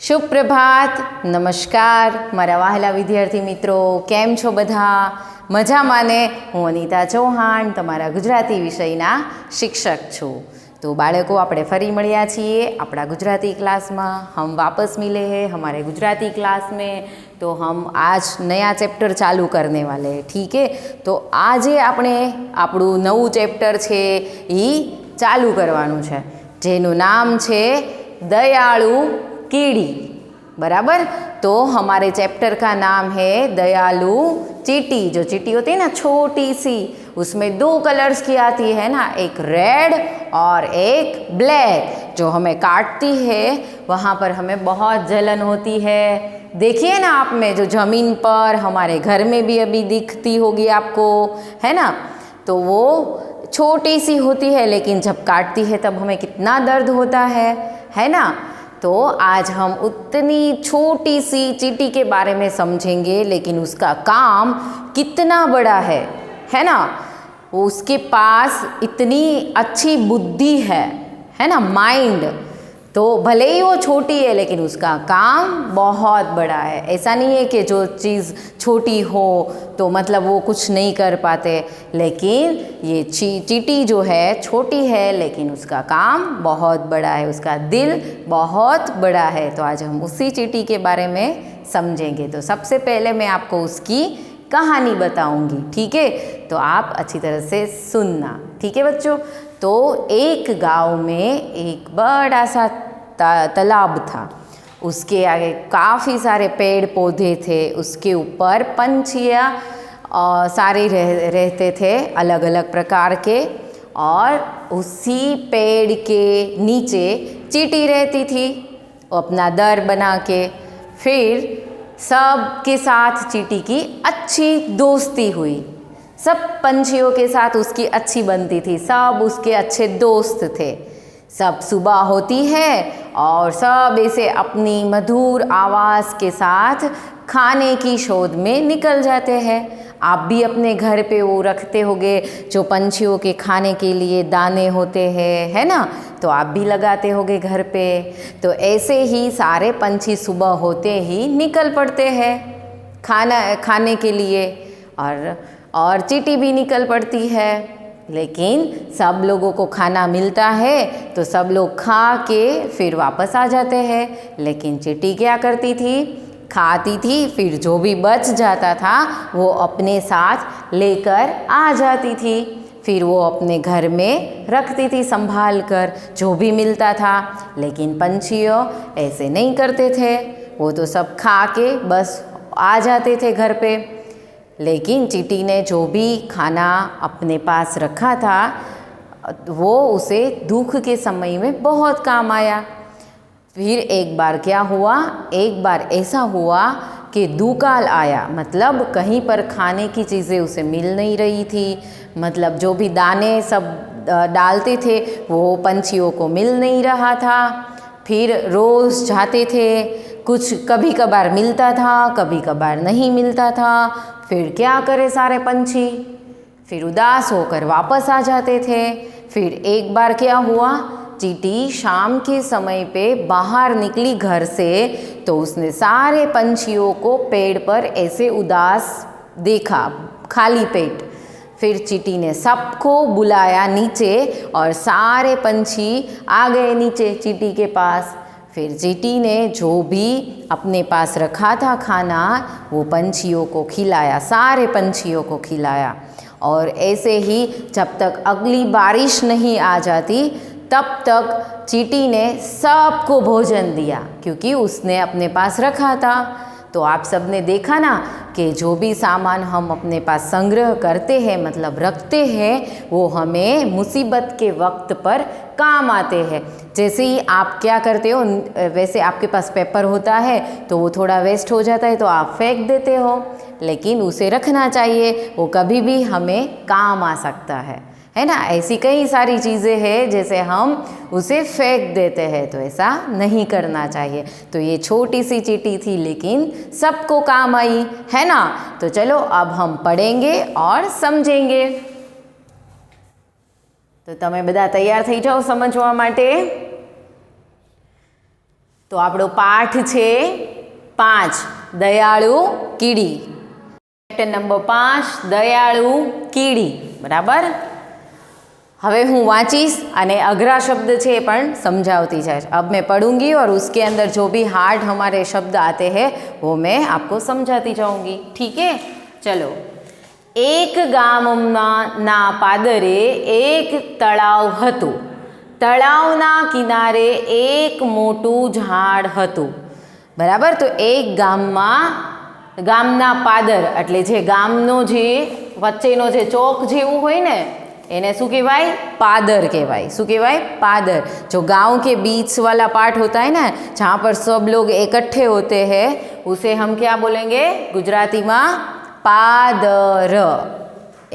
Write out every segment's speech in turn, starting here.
શુભ પ્રભાત, નમસ્કાર મારા વહાલા વિદ્યાર્થી મિત્રો, કેમ છો બધા? મજામાં ને? હું અનિતા ચૌહાણ તમારા ગુજરાતી વિષયના શિક્ષક છું। तो बाळको આપણે ફરી મળ્યા છીએ આપણા ગુજરાતી ક્લાસમાં। हम वापस मिले हैं हमारे गुजराती क्लास में। तो हम आज नया चैप्टर चालू करने वाले हैं, ठीक है? तो आज આપણે આપણું નવું ચેપ્ટર છે એ ચાલુ કરવાનું છે, જેનું નામ છે दयालु कीड़ी। बराबर? तो हमारे चैप्टर का नाम है दयालु चींटी। जो चींटी होती है ना छोटी सी, उसमें दो कलर्स की आती है ना, एक रेड और एक ब्लैक। जो हमें काटती है वहाँ पर हमें बहुत जलन होती है। देखिए ना आप में, जो ज़मीन पर हमारे घर में भी अभी दिखती होगी आपको, है ना? तो वो छोटी सी होती है, लेकिन जब काटती है तब हमें कितना दर्द होता है ना? तो आज हम उतनी छोटी सी चींटी के बारे में समझेंगे, लेकिन उसका काम कितना बड़ा है ना? उसके पास इतनी अच्छी बुद्धि है ना, माइंड। तो भले ही वो छोटी है लेकिन उसका काम बहुत बड़ा है। ऐसा नहीं है कि जो चीज़ छोटी हो तो मतलब वो कुछ नहीं कर पाते, लेकिन ये चींटी जो है छोटी है लेकिन उसका काम बहुत बड़ा है, उसका दिल बहुत बड़ा है। तो आज हम उसी चींटी के बारे में समझेंगे। तो सबसे पहले मैं आपको उसकी कहानी बताऊंगी, ठीक है? तो आप अच्छी तरह से सुनना, ठीक है बच्चों? तो एक गांव में एक बड़ा सा तालाब था। उसके आगे काफ़ी सारे पेड़ पौधे थे, उसके ऊपर पंछियाँ सारे रहते थे अलग अलग प्रकार के, और उसी पेड़ के नीचे चींटी रहती थी अपना दर बना के। फिर सब के साथ चींटी की अच्छी दोस्ती हुई, सब पंछियों के साथ उसकी अच्छी बनती थी, सब उसके अच्छे दोस्त थे। सब सुबह होती है और सब ऐसे अपनी मधुर आवाज़ के साथ खाने की शोध में निकल जाते हैं। आप भी अपने घर पे वो रखते होंगे जो पंछियों के खाने के लिए दाने होते हैं, है ना? तो आप भी लगाते होंगे घर पे। तो ऐसे ही सारे पंछी सुबह होते ही निकल पड़ते हैं खाने के लिए, और चींटी भी निकल पड़ती है। लेकिन सब लोगों को खाना मिलता है तो सब लोग खा के फिर वापस आ जाते हैं। लेकिन चींटी क्या करती थी? खाती थी, फिर जो भी बच जाता था वो अपने साथ लेकर आ जाती थी। फिर वो अपने घर में रखती थी संभाल कर जो भी मिलता था। लेकिन पंछियों ऐसे नहीं करते थे, वो तो सब खा के बस आ जाते थे घर पे। लेकिन चींटी ने जो भी खाना अपने पास रखा था वो उसे दुख के समय में बहुत काम आया। फिर एक बार क्या हुआ? एक बार ऐसा हुआ कि दुकाल आया, मतलब कहीं पर खाने की चीज़ें उसे मिल नहीं रही थी। मतलब जो भी दाने सब डालते थे वो पंछियों को मिल नहीं रहा था। फिर रोज़ जाते थे, कुछ कभी कभार मिलता था, कभी कभार नहीं मिलता था। फिर क्या करे सारे पंछी? फिर उदास होकर वापस आ जाते थे। फिर एक बार क्या हुआ? चींटी शाम के समय पे बाहर निकली घर से, तो उसने सारे पंछियों को पेड़ पर ऐसे उदास देखा, खाली पेट। फिर चींटी ने सबको बुलाया नीचे, और सारे पंछी आ गए नीचे चींटी के पास। फिर चींटी ने जो भी अपने पास रखा था खाना वो पंछियों को खिलाया, सारे पंछियों को खिलाया। और ऐसे ही जब तक अगली बारिश नहीं आ जाती तब तक चींटी ने सबको भोजन दिया, क्योंकि उसने अपने पास रखा था। तो आप सब ने देखा ना कि जो भी सामान हम अपने पास संग्रह करते हैं, मतलब रखते हैं, वो हमें मुसीबत के वक्त पर काम आते हैं। जैसे ही आप क्या करते हो, वैसे आपके पास पेपर होता है तो वो थोड़ा वेस्ट हो जाता है तो आप फेंक देते हो, लेकिन उसे रखना चाहिए, वो कभी भी हमें काम आ सकता है ना? ऐसी कई सारी चीज़ें हैं जैसे हम उसे फेंक देते हैं, तो ऐसा नहीं करना चाहिए। तो ये छोटी सी चींटी थी लेकिन सबको काम आई, है ना? तो चलो अब हम पढ़ेंगे और समझेंगे। तो તમે બધા તૈયાર થઈ જાઓ સમજવા માટે। તો આપણો પાઠ છે 5 દયાળુ કીડી. ચેપ્ટર નંબર 5 દયાળુ કીડી. બરાબર. હવે હું વાંચીશ અને अगरा शब्द છે એ પણ समझाती जाए. अब मैं पढ़ूंगी और उसके अंदर जो भी हार्ड हमारे शब्द आते हैं वो मैं आपको समझाती जाऊंगी. ठीक है, चलो. एक ગામના પાદરે એક તળાવ હતું. તળાવના કિનારે એક મોટું ઝાડ હતું. બરાબર. તો એક ગામના પાદર એટલે જે ગામનો જે વચ્ચેનો જે ચોક જેવું હોય ને એને શું કહેવાય? पादर कहवाई. શું કહેવાય? पादर. जो गांव के बीच वाला पार्ट होता है ना, जहाँ पर सब लोग इकट्ठे होते हैं, उसे हम क्या बोलेंगे गुजराती में? पादर.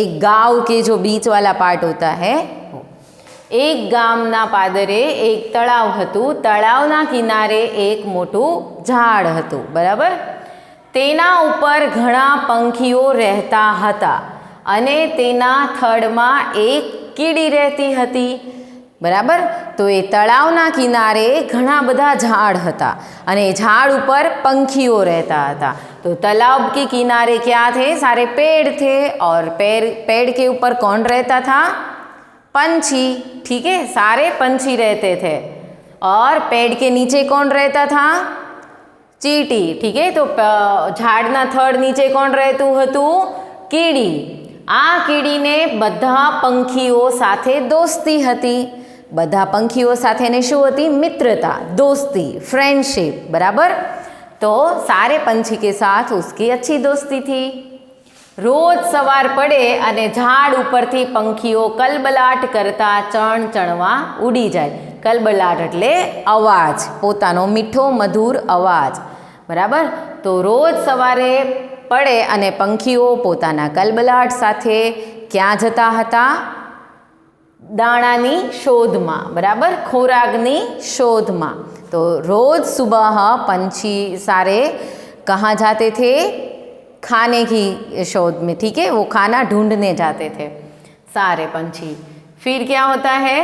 एक गांव के जो बीच वाला पार्ट होता है. एक ગામના પાદરે એક તળાવ હતું. તળાવના કિનારે એક મોટું ઝાડ હતું. બરાબર. તેના ઉપર ઘણા પંખીઓ રહેતા હતા અને તેના થડમાં એક કીડી રહેતી હતી. બરાબર. તો એ તળાવના કિનારે ઘણા બધા ઝાડ હતા અને ઝાડ ઉપર પંખીઓ रहता था. तो तालाब के किनारे क्या थे? सारे पेड़ थे और पेड़ के ऊपर कौन रहता था? पंछी. ठीक है, सारे पंछी रहते थे. और पेड़ के नीचे कौन रहता था? चींटी. ठीक है, तो झाड़ना थड़ नीचे कौन रहતું હતું? કીડી. આ કીડીને બધા પંખીઓ સાથે દોસ્તી હતી. બધા પંખીઓ સાથેને શું હતી? મિત્રતા, दोस्ती, फ्रेंडशिप. बराबर. तो सारे पंछी के साथ उसकी अच्छी दोस्ती थी. रोज सवार पड़े અને ઝાડ ઉપરથી પંખીઓ કલબલાટ કરતા ચણચણવા ઉડી જાય. કલબલાટ એટલે અવાજ, પોતાનો મીઠો મધુર અવાજ. બરાબર. તો રોજ સવારે પડે અને પંખીઓ પોતાના કલબલાટ સાથે ક્યાં જતા હતા? દાણાની શોધમાં. બરાબર. ખોરાકની શોધમાં. तो रोज़ सुबह पंछी सारे कहाँ जाते थे? खाने की शोध में. ठीक है, वो खाना ढूंढने जाते थे सारे पंछी. फिर क्या होता है?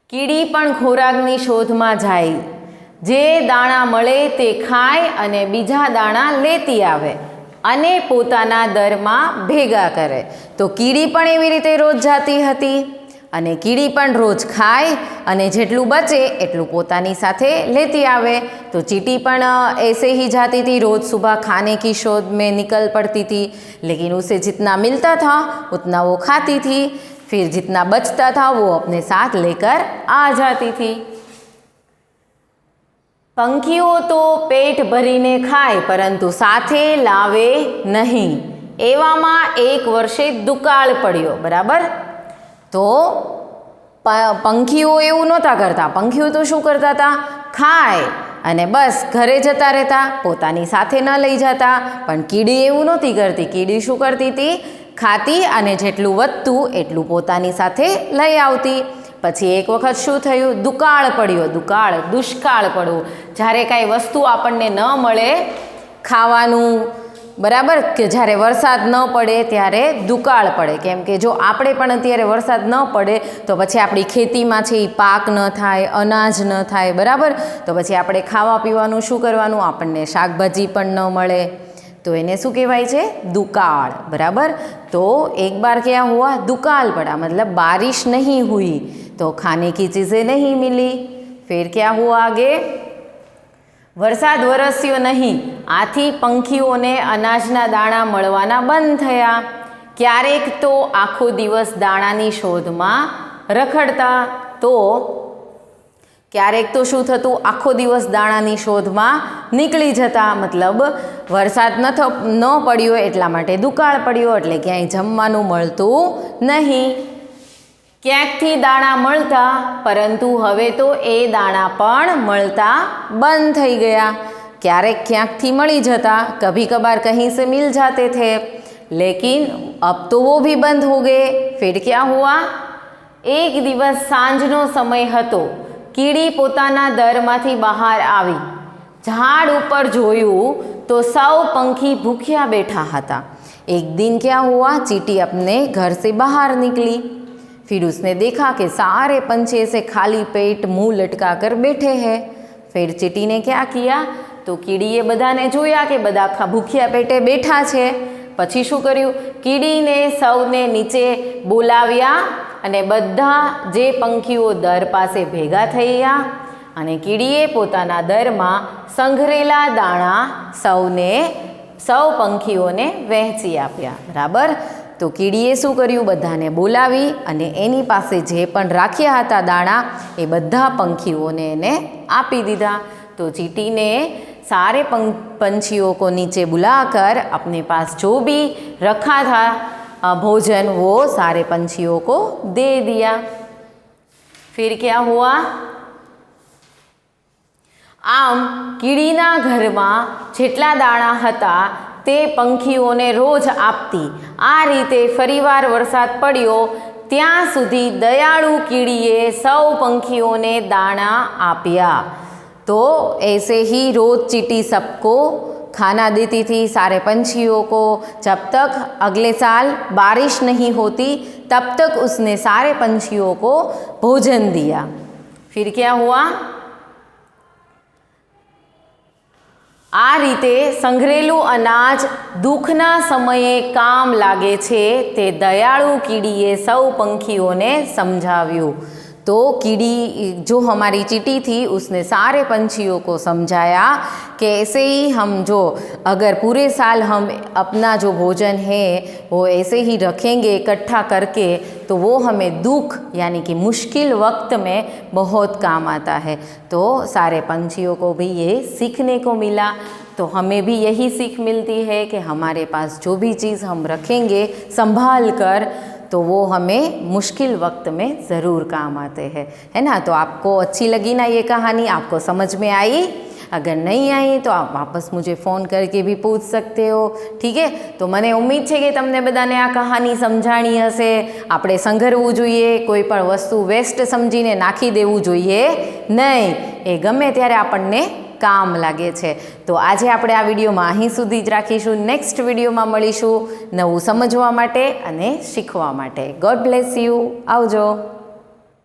कीड़ी पण ખોરાકની શોધમાં જાય. જે દાણા મળે તે ખાય અને બીજા દાણા લેતી આવે અને પોતાના દરમાં ભેગા કરે. તો કીડી પણ એવી રીતે રોજ જાતી હતી અને કીડી પણ રોજ ખાય અને જેટલું બચે એટલું પોતાની સાથે લેતી આવે. तो चींटी पण ऐसे ही जाती थी. रोज़ सुबह खाने की शोध में निकल पड़ती थी, लेकिन उसे जितना मिलता था उतना वो खाती थी. फिर जितना बचता था वो अपने साथ लेकर आ जाती थी. પંખીઓ તો પેટ ભરીને ખાય પરંતુ સાથે લાવે નહીં. એવામાં એક વર્ષે દુકાળ પડ્યો. બરાબર. તો પંખીઓ એવું નહોતા કરતા. પંખીઓ તો શું કરતા હતા? ખાય અને બસ ઘરે જતા રહેતા, પોતાની સાથે ન લઈ જતા. પણ કીડી એવું નહોતી કરતી. કીડી શું કરતી હતી? ખાતી અને જેટલું વધતું એટલું પોતાની સાથે લઈ આવતી. પછી એક વખત શું થયું? દુકાળ પડ્યો. દુકાળ, દુષ્કાળ પડવું. જ્યારે કાંઈ વસ્તુ આપણને ન મળે ખાવાનું, બરાબર, કે જ્યારે વરસાદ ન પડે ત્યારે દુકાળ પડે. કેમ કે જો આપણે પણ અત્યારે વરસાદ ન પડે તો પછી આપણી ખેતીમાં છે એ પાક ન થાય, અનાજ ન થાય. બરાબર. તો પછી આપણે ખાવા પીવાનું શું કરવાનું? આપણને શાકભાજી પણ ન મળે. तो इन्हें शू कहवाय छे? दुकाळ. बराबर. तो एक बार क्या हुआ? दुकाल पड़ा, मतलब बारिश नहीं हुई तो खाने की चीज़ें नहीं मिली. फिर क्या हुआ आगे? वरसाद वरस्यो नहीं, आथी पंखीओने अनाजना दाणा मळवाना बंध थया. क्यारेक तो आखो दिवस दाणानी शोधमां रखड़ता, तो क्यारेक तो शुं थतुं? आखो दिवस दाणानी शोधमां નીકળી જતા. मतलब वरसाद न पड्यो એટલા માટે દુકાળ પડ્યો, એટલે ક્યાંય જમવાનું મળતું નહીં. ક્યાંકથી દાણા મળતા, પરંતુ હવે તો એ દાણા પણ મળતા બંધ થઈ ગયા. ક્યારેક ક્યાંકથી મળી જતા, કભી કભાર कहीं से मिल जाते थे, लेकिन अब तो वो भी बंद हो गए. फिर क्या हुआ? एक दिवस सांजनो समय હતો. કીડી પોતાના દરમાંથી બહાર આવી. ઝાડ ઉપર જોયું तो सौ पंखी भूख्या बैठा था. एक दिन क्या हुआ? चींटी अपने घर से बाहर निकली. फिर उसने देखा कि सारे पंछी ऐसे खाली पेट मुंह लटका कर बैठे हैं. फिर चींटी ने क्या किया? तो કીડીએ બધાને જોયા કે બધા ભૂખ્યા પેટે બેઠા છે. પછી શું કર્યું? કીડીને સૌને નીચે બોલાવ્યા અને બધા જે પંખીઓ દર પાસે ભેગા થઈ ગયા અને કીડીએ પોતાના દરમાં સંઘરેલા દાણા સૌ પંખીઓને વહેંચી આપ્યા. બરાબર? તો કીડીએ શું કર્યું? બધાને બોલાવી અને એની પાસે જે પણ રાખ્યા હતા દાણા એ બધા પંખીઓને એને આપી દીધા. तो चींटी ने सारे पंछियों को नीचे बुलाकर अपने पास जो भी रखा था भोजन वो सारे पंछियों को दे दिया. फिर क्या हुआ? आम कीड़ीना घरमां जेटला दाणा हता ते पंखीओने रोज आपती. आ रीते फरीवार वरसाद पड्यो त्यां सुधी दयाळु कीड़ीए सौ पंखीओने दाणा आप्या. तो ऐसे ही रोज़ चींटी सबको खाना देती थी, सारे पंछियों को. जब तक अगले साल बारिश नहीं होती तब तक उसने सारे पंछियों को भोजन दिया. फिर क्या हुआ? आ रीते संघरेलू अनाज दुखना समये काम लागे छे ते दयाळु कीड़ीए सौ पंखीओने समझाव्યું. तो कीड़ी जो हमारी चींटी थी उसने सारे पंछियों को समझाया कि ऐसे ही हम जो अगर पूरे साल हम अपना जो भोजन है वो ऐसे ही रखेंगे इकट्ठा करके तो वो हमें दुख यानी कि मुश्किल वक्त में बहुत काम आता है. तो सारे पंछियों को भी ये सीखने को मिला. तो हमें भी यही सीख मिलती है कि हमारे पास जो भी चीज़ हम रखेंगे संभाल कर तो वो हमें मुश्किल वक्त में ज़रूर काम आते हैं, है ना. तो आपको अच्छी लगी ना ये कहानी? आपको समझ में आई? अगर नहीं आई तो आप वापस मुझे फ़ोन करके भी पूछ सकते हो. ठीक है? तो મને ઉમ્મીદ છે કે તમને બધાને આ કહાની સમજાણી હશે. આપણે સંઘરવું જોઈએ, કોઈ પણ વસ્તુ વેસ્ટ સમજીને નાખી દેવું જોઈએ નહીં. એ ગમે ત્યારે આપણને કામ લાગે છે. તો આજે આપણે આ વિડીયોમાં અહીં સુધી જ રાખીશું. નેક્સ્ટ વિડીયોમાં મળીશું નવું સમજવા માટે અને શીખવા માટે. God bless you. આવજો.